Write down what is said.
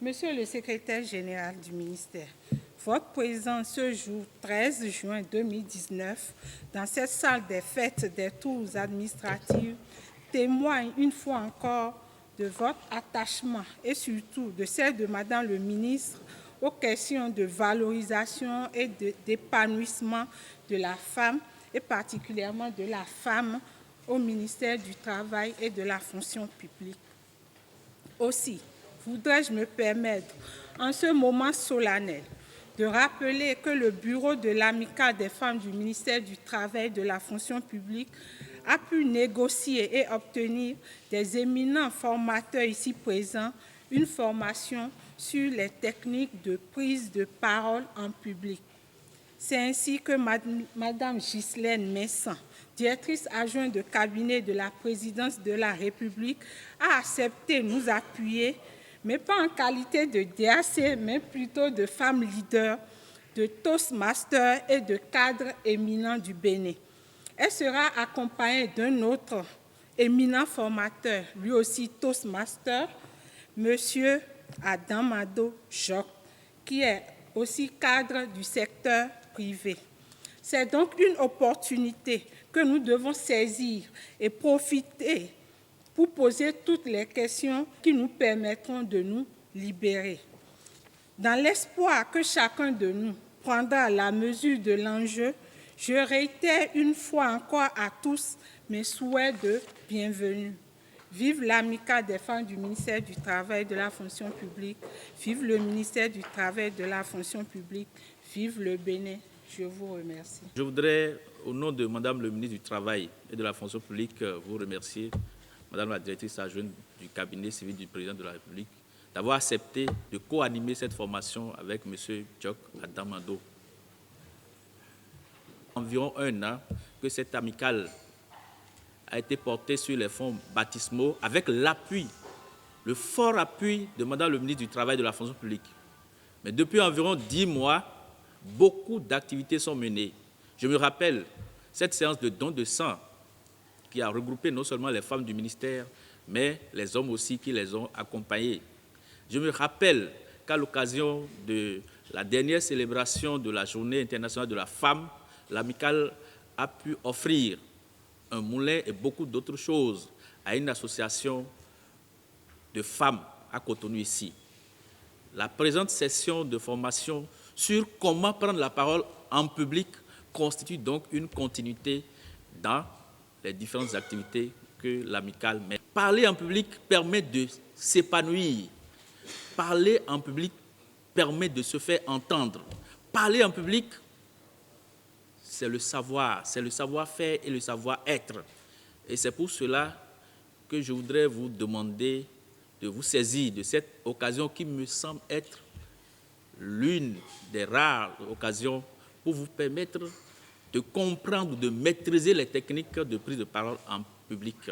Monsieur le secrétaire général du ministère, votre présence ce jour 13 juin 2019 dans cette salle des fêtes des tours administratives témoigne une fois encore de votre attachement et surtout de celle de Madame le ministre aux questions de valorisation et d'épanouissement de la femme et particulièrement de la femme au ministère du Travail et de la fonction publique. Aussi, voudrais-je me permettre, en ce moment solennel, de rappeler que le bureau de l'Amicale des femmes du ministère du Travail et de la fonction publique a pu négocier et obtenir des éminents formateurs ici présents une formation sur les techniques de prise de parole en public. C'est ainsi que Mme Ghislaine Messan, directrice adjointe de cabinet de la présidence de la République, a accepté de nous appuyer, mais pas en qualité de DAC, mais plutôt de femme leader, de Toastmaster et de cadre éminent du Bénin. Elle sera accompagnée d'un autre éminent formateur, lui aussi Toastmaster, M. Adamado Joc, qui est aussi cadre du secteur privé. C'est donc une opportunité que nous devons saisir et profiter pour poser toutes les questions qui nous permettront de nous libérer. Dans l'espoir que chacun de nous prendra la mesure de l'enjeu, je réitère une fois encore à tous mes souhaits de bienvenue. Vive l'Amicale des femmes du ministère du Travail et de la fonction publique. Vive le ministère du Travail et de la fonction publique. Vive le Bénin. Je vous remercie. Je voudrais, au nom de Madame le ministre du Travail et de la fonction publique, vous remercier, Madame la directrice adjointe du cabinet civil du président de la République, d'avoir accepté de co-animer cette formation avec M. Joc Adamado. Environ un an que cette amicale a été portée sur les fonds baptismaux avec l'appui, le fort appui de Madame le ministre du Travail et de la fonction publique. Mais depuis environ 10 mois, beaucoup d'activités sont menées. Je me rappelle cette séance de don de sang qui a regroupé non seulement les femmes du ministère, mais les hommes aussi qui les ont accompagnées. Je me rappelle qu'à l'occasion de la dernière célébration de la Journée internationale de la femme, l'amicale a pu offrir un moulin et beaucoup d'autres choses à une association de femmes à Cotonou ici. La présente session de formation sur comment prendre la parole en public constitue donc une continuité dans les différentes activités que l'amicale met. Parler en public permet de s'épanouir. Parler en public permet de se faire entendre. Parler en public, c'est le savoir-faire et le savoir-être. Et c'est pour cela que je voudrais vous demander de vous saisir de cette occasion qui me semble être l'une des rares occasions pour vous permettre de comprendre, de maîtriser les techniques de prise de parole en public.